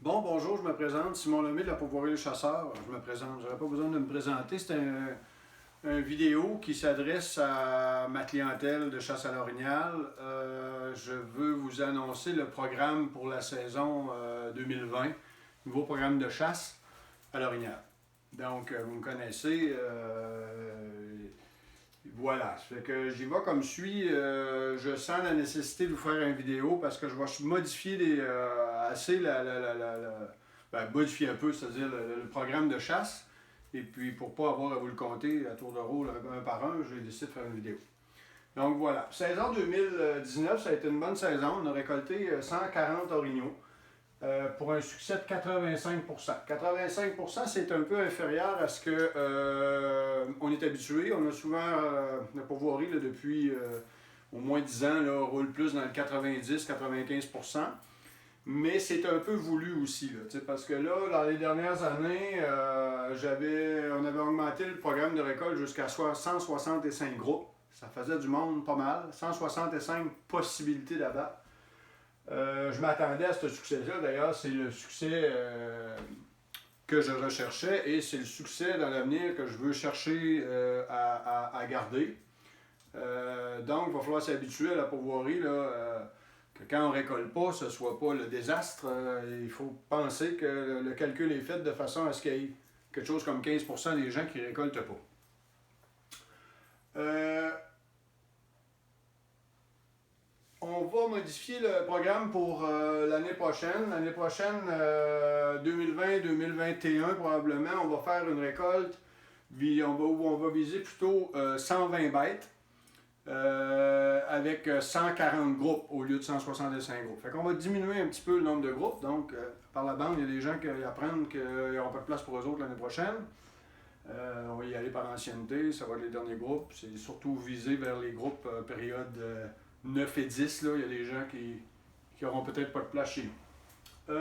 Bonjour, je me présente, Simon Lemay de la Pourvoirie Le Chasseur. Je me présente, j'aurais pas besoin de me présenter. C'est un vidéo qui s'adresse à ma clientèle de chasse à l'orignal. Je veux vous annoncer le programme pour la saison 2020, nouveau programme de chasse à l'orignal. Donc, vous me connaissez. Voilà, ça fait que j'y vais comme suit. Je sens la nécessité de vous faire une vidéo parce que je vais modifier assez modifier un peu, c'est-à-dire le programme de chasse. Et puis pour ne pas avoir à vous le compter à tour de rôle un par un, j'ai décidé de faire une vidéo. Donc voilà, saison 2019, ça a été une bonne saison. On a récolté 140 orignaux. Pour un succès de 85%. 85%, c'est un peu inférieur à ce qu'on est habitué. On a souvent, la pourvoirie depuis au moins 10 ans, là, roule plus dans le 90-95%. Mais c'est un peu voulu aussi, là, parce que là, dans les dernières années, on avait augmenté le programme de récolte jusqu'à 165 groupes. Ça faisait du monde pas mal. 165 possibilités d'abattre. Je m'attendais à ce succès-là. D'ailleurs, c'est le succès que je recherchais et c'est le succès dans l'avenir que je veux chercher à garder. Donc, il va falloir s'habituer à la pourvoirie, que quand on ne récolte pas, ce ne soit pas le désastre. Il faut penser que le calcul est fait de façon à ce qu'il y ait quelque chose comme 15% des gens qui ne récoltent pas. On va modifier le programme pour l'année prochaine. L'année prochaine, 2020-2021 probablement, on va faire une récolte où on va viser plutôt 120 bêtes avec 140 groupes au lieu de 165 groupes. Fait qu'on va diminuer un petit peu le nombre de groupes. Donc, par la bande, il y a des gens qui apprennent qu'il n'y aura pas de place pour eux autres l'année prochaine. On va y aller par ancienneté, ça va être les derniers groupes. C'est surtout visé vers les groupes période 9 et 10, là, il y a des gens qui n'auront peut-être pas de place chez nous.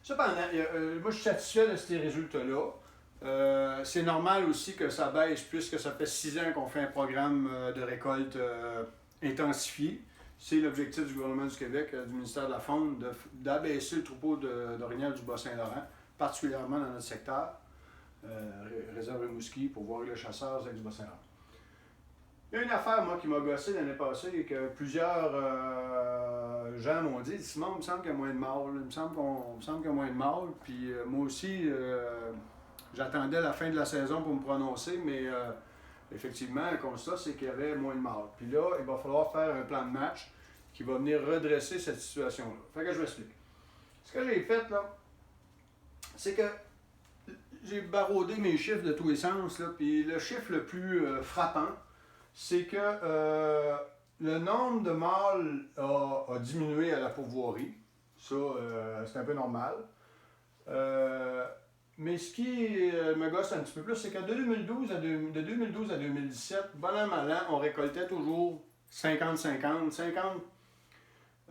Cependant, moi je suis satisfait de ces résultats-là. C'est normal aussi que ça baisse puisque ça fait 6 ans qu'on fait un programme de récolte intensifié. C'est l'objectif du gouvernement du Québec, du ministère de la Faune, d'abaisser le troupeau d'orignal du Bas-Saint-Laurent, particulièrement dans notre secteur, réserve Rimouski, Pourvoirie Le Chasseur, du Bas-Saint-Laurent. Il y a une affaire, moi, qui m'a gossé l'année passée et que plusieurs gens m'ont dit « Simon, il me semble qu'il y a moins de mâles, il me semble qu'il y a moins de mâles. » Puis moi aussi, j'attendais la fin de la saison pour me prononcer, mais effectivement, le constat, c'est qu'il y avait moins de mâles. Puis là, il va falloir faire un plan de match qui va venir redresser cette situation-là. Fait que je vais expliquer. Ce que j'ai fait, là, c'est que j'ai baroudé mes chiffres de tous les sens, là, puis le chiffre le plus frappant, c'est que le nombre de mâles a diminué à la pourvoirie. Ça, c'est un peu normal. Mais ce qui me gosse un petit peu plus, c'est que de 2012 à 2017, bon an, mal an, on récoltait toujours 50-50.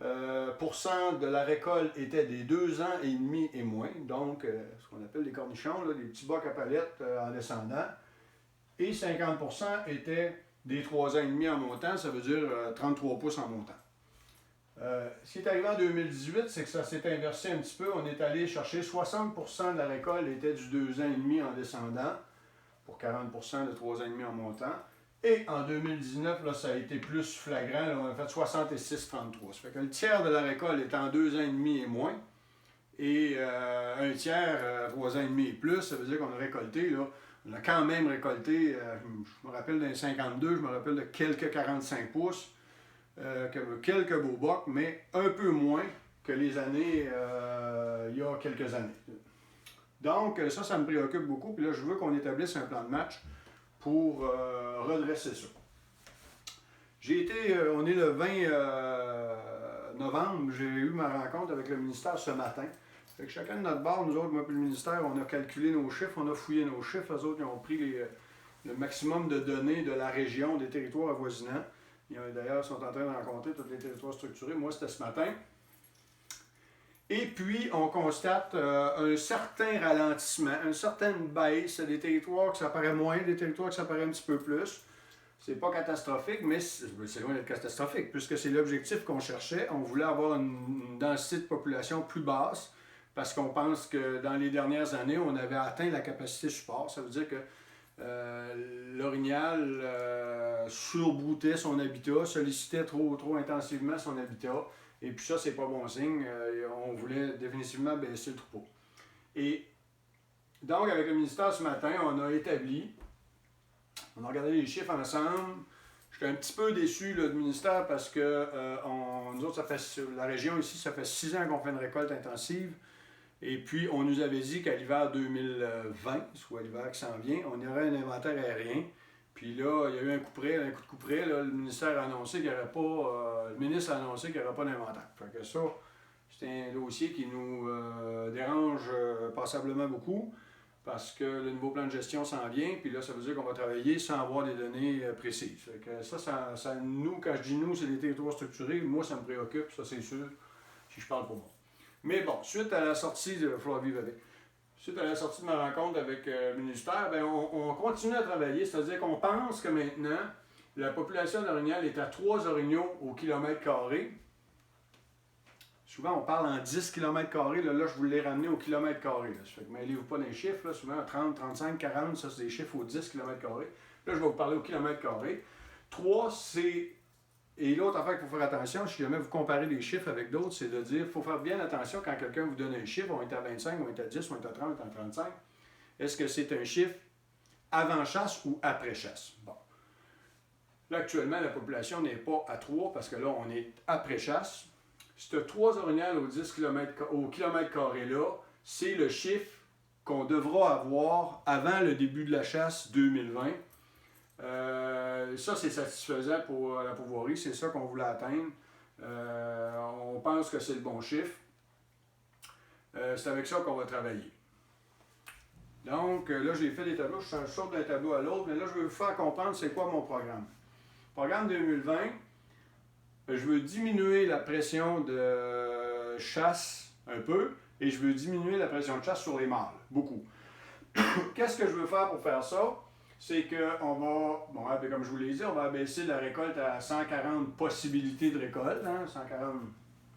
50% de la récolte était des 2 ans et demi et moins, donc ce qu'on appelle les cornichons, là, des petits bocs à palettes en descendant. Et 50% étaient des 3 ans et demi en montant, ça veut dire 33 pouces en montant. Ce qui est arrivé en 2018, c'est que ça s'est inversé un petit peu. On est allé chercher 60% de la récolte était du 2 ans et demi en descendant, pour 40% de 3 ans et demi en montant. Et en 2019, là, ça a été plus flagrant. Là, on a fait 66-33. Ça fait que le tiers de la récolte est en 2 ans et demi et moins. Et un tiers, 3 ans et demi et plus, ça veut dire qu'on a récolté, là, on a quand même récolté, je me rappelle d'un 52, je me rappelle de quelques 45 pouces, quelques beaux bocs, mais un peu moins que les années, il y a quelques années. Donc ça me préoccupe beaucoup, puis là je veux qu'on établisse un plan de match pour redresser ça. On est le 20 novembre, j'ai eu ma rencontre avec le ministère ce matin. Fait que chacun de notre bord, nous autres, moi et le ministère, on a calculé nos chiffres, on a fouillé nos chiffres. Eux autres, ils ont pris le maximum de données de la région, des territoires avoisinants. D'ailleurs, ils sont en train de rencontrer tous les territoires structurés. Moi, c'était ce matin. Et puis, on constate un certain ralentissement, une certaine baisse. Des territoires que ça paraît moins, des territoires que ça paraît un petit peu plus. C'est pas catastrophique, mais c'est loin d'être catastrophique, puisque c'est l'objectif qu'on cherchait. On voulait avoir une densité de population plus basse, parce qu'on pense que dans les dernières années, on avait atteint la capacité support. Ça veut dire que l'orignal surbroutait son habitat, sollicitait trop intensivement son habitat, et puis ça, c'est pas bon signe. On voulait définitivement baisser le troupeau. Et donc, avec le ministère ce matin, on a regardé les chiffres ensemble. J'étais un petit peu déçu là, du ministère parce que nous autres, la région ici, ça fait 6 ans qu'on fait une récolte intensive. Et puis, on nous avait dit qu'à l'hiver 2020, soit l'hiver qui s'en vient, on aurait un inventaire aérien. Puis là, il y a eu un coup de près. Là, le ministère a annoncé qu'il n'y aurait pas. Le ministre a annoncé qu'il n'y aurait pas d'inventaire. Fait que ça, c'est un dossier qui nous dérange passablement beaucoup parce que le nouveau plan de gestion s'en vient. Puis là, ça veut dire qu'on va travailler sans avoir des données précises. Fait que ça, nous, quand je dis nous, c'est les territoires structurés. Moi, ça me préoccupe, ça c'est sûr, si je parle pour moi. Mais bon, suite à la sortie de suite à la sortie de ma rencontre avec le ministère, ben on continue à travailler, c'est-à-dire qu'on pense que maintenant, la population d'orignal est à 3 orignaux au kilomètre carré. Souvent, on parle en 10 km². Là, je vous l'ai ramené au kilomètre carré. Là. Ça fait que mêlez-vous pas dans les chiffres. Là. Souvent, 30, 35, 40, ça, c'est des chiffres au 10 km². Là, je vais vous parler au kilomètre carré. 3, c'est... Et l'autre affaire qu'il faut faire attention, si jamais vous comparez les chiffres avec d'autres, c'est de dire, il faut faire bien attention quand quelqu'un vous donne un chiffre, on est à 25, on est à 10, on est à 30, on est à 35. Est-ce que c'est un chiffre avant chasse ou après chasse? Bon. Là, actuellement, la population n'est pas à 3 parce que là, on est après chasse. Ce 3 orignales au kilomètre carré là, c'est le chiffre qu'on devra avoir avant le début de la chasse 2020. Ça, c'est satisfaisant pour la pourvoirie, c'est ça qu'on voulait atteindre. On pense que c'est le bon chiffre. C'est avec ça qu'on va travailler. Donc, là, j'ai fait des tableaux, je saute d'un tableau à l'autre, mais là, je veux vous faire comprendre c'est quoi mon programme. Programme 2020, je veux diminuer la pression de chasse un peu et je veux diminuer la pression de chasse sur les mâles, beaucoup. Qu'est-ce que je veux faire pour faire ça? C'est qu'on va, bon, comme je vous l'ai dit, on va abaisser la récolte à 140 possibilités de récolte. Hein, 140,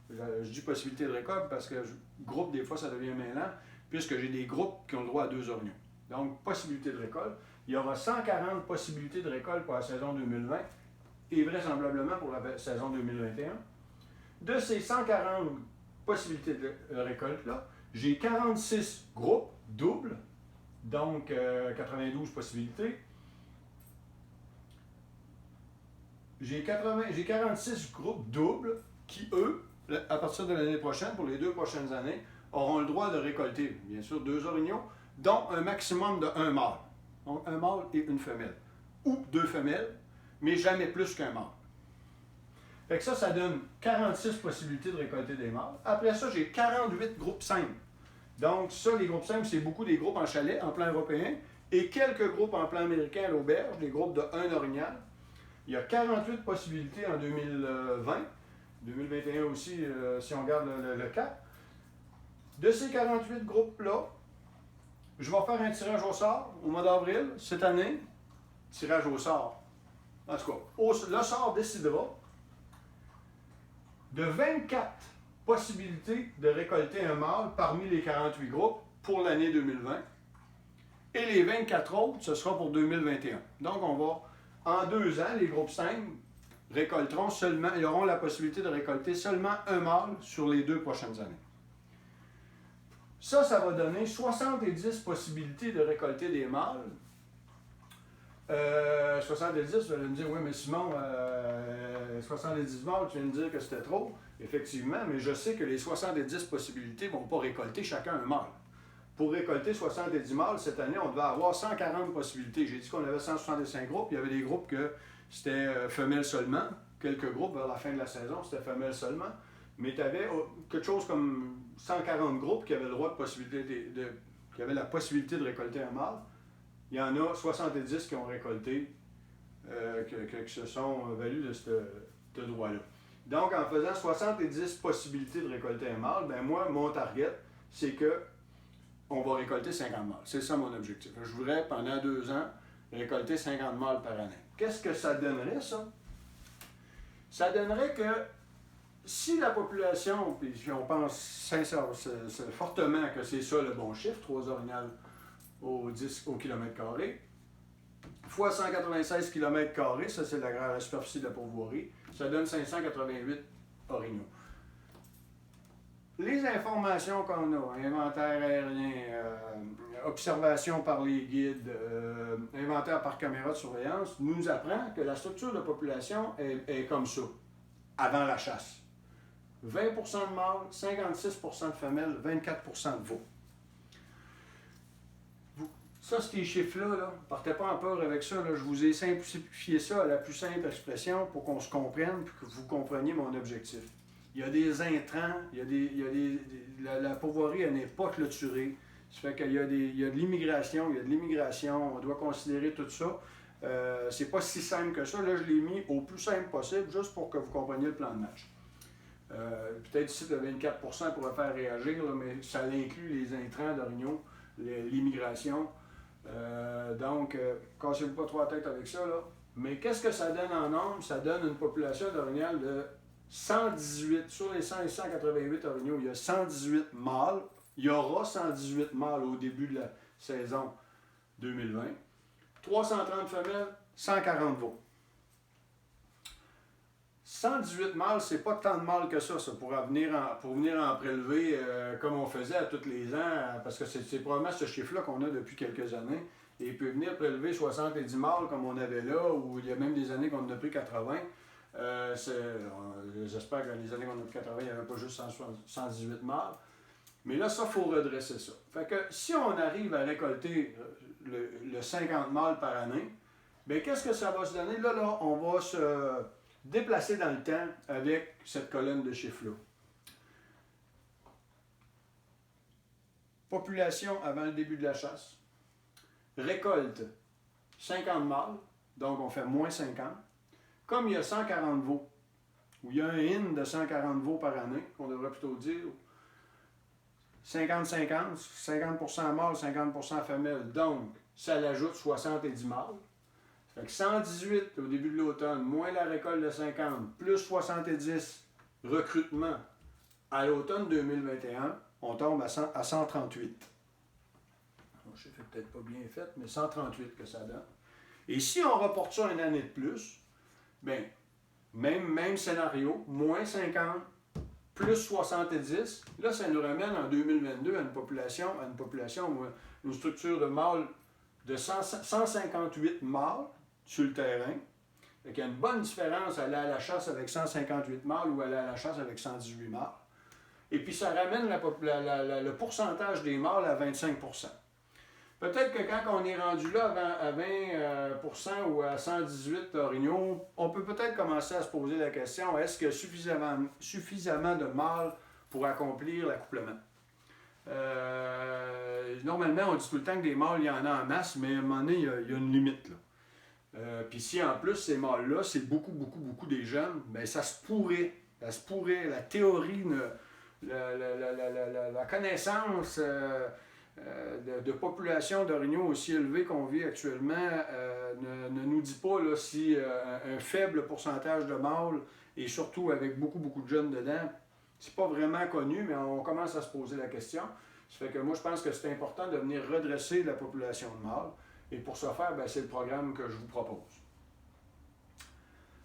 je dis possibilités de récolte parce que groupe, des fois, ça devient mêlant, puisque j'ai des groupes qui ont le droit à 2 orignaux. Donc, possibilités de récolte. Il y aura 140 possibilités de récolte pour la saison 2020 et vraisemblablement pour la saison 2021. De ces 140 possibilités de récolte-là, j'ai 46 groupes doubles, donc 92 possibilités. J'ai 46 groupes doubles qui, eux, à partir de l'année prochaine, pour les 2 prochaines années, auront le droit de récolter, bien sûr, 2 orignaux, dont un maximum de 1 mâle. Donc, un mâle et une femelle. Ou 2 femelles, mais jamais plus qu'un mâle. Fait que ça donne 46 possibilités de récolter des mâles. Après ça, j'ai 48 groupes simples. Donc, ça, les groupes simples, c'est beaucoup des groupes en chalet, en plan européen, et quelques groupes en plan américain à l'auberge, des groupes de 1 orignal. Il y a 48 possibilités en 2020, 2021 aussi, si on regarde le cap. De ces 48 groupes-là, je vais faire un tirage au sort au mois d'avril, cette année. Tirage au sort. En tout cas, le sort décidera de 24 possibilités de récolter un mâle parmi les 48 groupes pour l'année 2020. Et les 24 autres, ce sera pour 2021. Donc, on va, en 2 ans, les groupes 5 récolteront seulement, ils auront la possibilité de récolter seulement un mâle sur les 2 prochaines années. Ça va donner 70 possibilités de récolter des mâles. 70, vous allez me dire, oui, mais Simon, 70 mâles, tu viens de dire que c'était trop. Effectivement, mais je sais que les 70 possibilités ne vont pas récolter chacun un mâle. Pour récolter 70 mâles, cette année, on devait avoir 140 possibilités. J'ai dit qu'on avait 165 groupes. Il y avait des groupes que c'était femelles seulement. Quelques groupes, vers la fin de la saison, c'était femelles seulement. Mais tu avais quelque chose comme 140 groupes qui avaient le droit qui avaient la possibilité de récolter un mâle. Il y en a 70 qui ont récolté, qui se sont valus de ce droit-là. Donc, en faisant 70 possibilités de récolter un mâle, ben moi, mon target, c'est que on va récolter 50 mâles. C'est ça mon objectif. Je voudrais, pendant 2 ans, récolter 50 mâles par année. Qu'est-ce que ça donnerait, ça? Ça donnerait que si la population, puis on pense fortement que c'est ça le bon chiffre, 3 orignales au kilomètre carré, fois 196 km², ça c'est la superficie de la pourvoirie, ça donne 588 orignaux. Les informations qu'on a, inventaire aérien, observation par les guides, inventaire par caméra de surveillance, nous apprend que la structure de population est comme ça, avant la chasse. 20% de mâles, 56% de femelles, 24% de veaux. Ça, ces chiffres-là, là, partez pas en peur avec ça. Là, je vous ai simplifié ça à la plus simple expression pour qu'on se comprenne et que vous compreniez mon objectif. Il y a des intrants, la pourvoirie elle n'est pas clôturée. Ça fait qu'il y a de l'immigration, on doit considérer tout ça. C'est pas si simple que ça. Là, je l'ai mis au plus simple possible, juste pour que vous compreniez le plan de match. Peut-être ici, le 24% pourrait faire réagir, là, mais ça inclut les intrants d'orignaux, l'immigration. Donc, cassez-vous pas trop la tête avec ça, là. Mais qu'est-ce que ça donne en nombre? Ça donne une population d'orignal de 118. Sur les 100 et 188 orignaux, il y a 118 mâles. Il y aura 118 mâles au début de la saison 2020. 330 femelles, 140 veaux. 118 mâles, c'est pas tant de mâles que ça pour venir en prélever comme on faisait à tous les ans, parce que c'est probablement ce chiffre-là qu'on a depuis quelques années. Et il peut venir prélever 70 mâles comme on avait là, ou il y a même des années qu'on en a pris 80. J'espère que les années qu'on a pris 80, il n'y avait pas juste 118 mâles. Mais là, ça, il faut redresser ça. Fait que si on arrive à récolter le 50 mâles par année, bien, qu'est-ce que ça va se donner? Là, on va se déplacer dans le temps avec cette colonne de chiffres-là. Population avant le début de la chasse. Récolte 50 mâles, donc on fait moins 50. Comme il y a 140 veaux, ou il y a un in de 140 veaux par année, qu'on devrait plutôt dire, 50-50, 50% mâles, 50% femelles, donc ça l'ajoute 70 mâles. Fait que 118 au début de l'automne, moins la récolte de 50, plus 70 recrutement à l'automne 2021, on tombe à 138. Je sais peut-être pas bien fait, mais 138 que ça donne. Et si on reporte ça une année de plus, bien, même scénario, moins 50, plus 70, là, ça nous ramène en 2022 à une population, une structure de mâles de 158 mâles sur le terrain. Il y a une bonne différence aller à la chasse avec 158 mâles ou aller à la chasse avec 118 mâles. Et puis ça ramène le pourcentage des mâles à 25%. Peut-être que quand on est rendu là à 20% ou à 118 orignaux, on peut peut-être commencer à se poser la question, est-ce qu'il y a suffisamment de mâles pour accomplir l'accouplement? Normalement, on dit tout le temps que des mâles, il y en a en masse, mais à un moment donné, il y a une limite, là. Puis si en plus ces mâles-là, c'est beaucoup des jeunes, bien ça se pourrait, la théorie, la connaissance de population d'orignaux aussi élevée qu'on vit actuellement ne nous dit pas là, si un faible pourcentage de mâles et surtout avec beaucoup de jeunes dedans, c'est pas vraiment connu, mais on commence à se poser la question. Ça fait que moi je pense que c'est important de venir redresser la population de mâles. Et pour ce faire, ben, c'est le programme que je vous propose.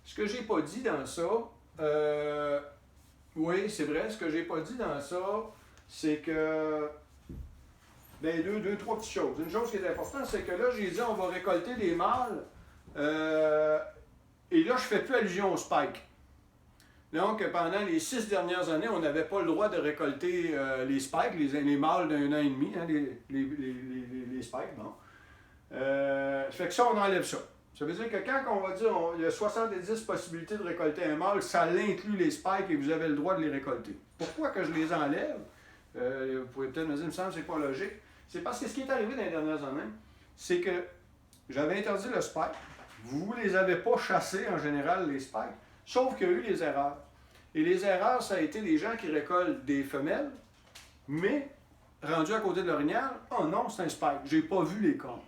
Ce que j'ai pas dit dans ça, oui, c'est vrai, ce que j'ai pas dit dans ça, c'est que, ben, trois petites choses. Une chose qui est importante, c'est que là, j'ai dit, on va récolter les mâles, et là, je fais plus allusion au spike. Donc, pendant les 6 dernières années, on n'avait pas le droit de récolter les spikes, les mâles d'1 an et demi, hein, les spikes, bon. Fait que ça, on enlève ça. Ça veut dire que quand on va dire il y a 70 possibilités de récolter un mâle, ça inclut les spikes et vous avez le droit de les récolter. Pourquoi que je les enlève? Vous pouvez peut-être me dire, il me semble que c'est pas logique. C'est parce que ce qui est arrivé dans les dernières années, c'est que j'avais interdit le spike. Vous ne les avez pas chassés en général, les spikes, sauf qu'il y a eu les erreurs. Et les erreurs, ça a été des gens qui récoltent des femelles, mais rendu à côté de l'orignal, oh non, c'est un spike. J'ai pas vu les cornes.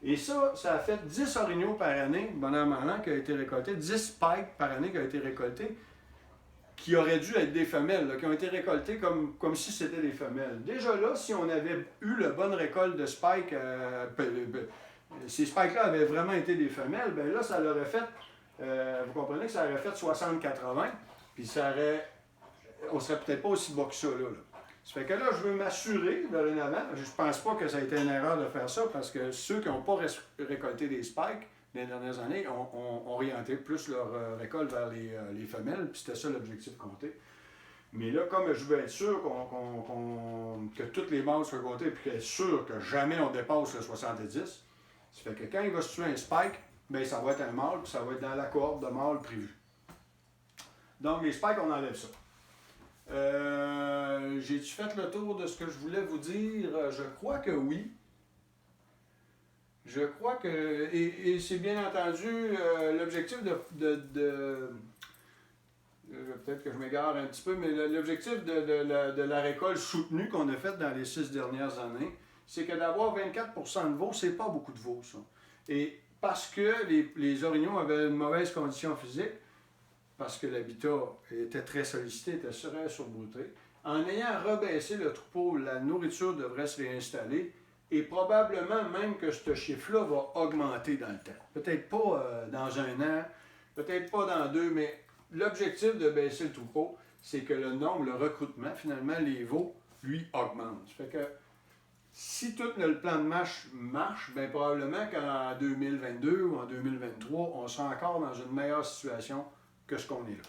Et ça a fait 10 orignaux par année, bon an, mal an, qui a été récolté, 10 spikes par année qui ont été récoltés, qui auraient dû être des femelles, là, qui ont été récoltées comme si c'était des femelles. Déjà là, si on avait eu la bonne récolte de spikes, ces spikes-là avaient vraiment été des femelles, bien là, ça l'aurait fait, vous comprenez que ça aurait fait 60-80, puis on serait peut-être pas aussi bas que ça, là. Ça fait que là, je veux m'assurer, dorénavant, je pense pas que ça a été une erreur de faire ça, parce que ceux qui n'ont pas récolté des spikes dans les dernières années ont orienté plus leur récolte vers les femelles, puis c'était ça l'objectif compté. Mais là, comme je veux être sûr que toutes les mâles soient comptés, puis être sûr que jamais on dépasse le 70, ça fait que quand il va se tuer un spike, bien, ça va être un mâle, puis ça va être dans la cohorte de mâles prévue. Donc, les spikes, on enlève ça. J'ai-tu fait le tour de ce que je voulais vous dire? Je crois que oui. Je crois que... Et c'est bien entendu l'objectif peut-être que je m'égare un petit peu, mais l'objectif de la récolte soutenue qu'on a faite dans les 6 dernières années, c'est que d'avoir 24% de veaux, c'est pas beaucoup de veaux, ça. Et parce que les orignaux avaient une mauvaise condition physique, parce que l'habitat était très sollicité, était très surbrouté. En ayant rebaissé le troupeau, la nourriture devrait se réinstaller et probablement même que ce chiffre-là va augmenter dans le temps. Peut-être pas dans un an, peut-être pas dans 2, mais l'objectif de baisser le troupeau, c'est que le nombre, le recrutement, finalement, les veaux, lui, augmente. Ça fait que si tout le plan de marche marche, bien probablement qu'en 2022 ou en 2023, on sera encore dans une meilleure situation que ce qu'on est là.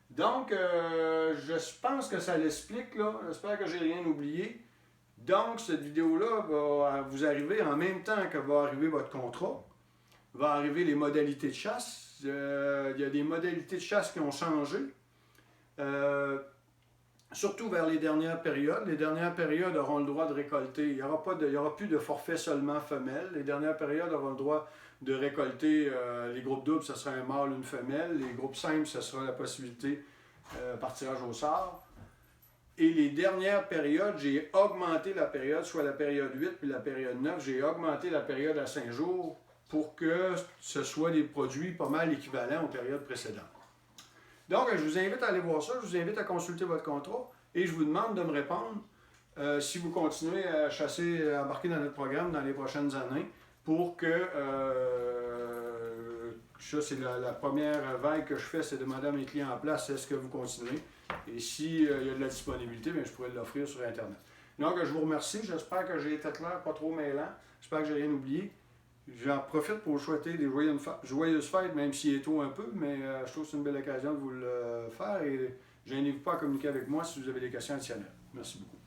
Donc, je pense que ça l'explique, là. J'espère que j'ai rien oublié. Donc, cette vidéo-là va vous arriver en même temps que va arriver votre contrat, va arriver les modalités de chasse. Il y a des modalités de chasse qui ont changé, surtout vers les dernières périodes. Les dernières périodes auront le droit de récolter. Il n'y aura plus de forfait seulement femelle. Les dernières périodes auront le droit de récolter les groupes doubles, ce sera un mâle, une femelle. Les groupes simples, ce sera la possibilité par tirage au sort. Et les dernières périodes, j'ai augmenté la période, soit la période 8 puis la période 9, j'ai augmenté la période à 5 jours pour que ce soit des produits pas mal équivalents aux périodes précédentes. Donc, je vous invite à aller voir ça, je vous invite à consulter votre contrat et je vous demande de me répondre si vous continuez à chasser, à embarquer dans notre programme dans les prochaines années pour que, ça c'est la première vague que je fais, c'est demander à mes clients en place, est-ce que vous continuez? Et s'il y a de la disponibilité, bien, je pourrais l'offrir sur Internet. Donc, je vous remercie, j'espère que j'ai été clair, pas trop mêlant, j'espère que j'ai rien oublié. J'en profite pour vous souhaiter des joyeuses fêtes, même s'il est tôt un peu, mais je trouve que c'est une belle occasion de vous le faire et gênez-vous pas à communiquer avec moi si vous avez des questions additionnelles. Merci beaucoup.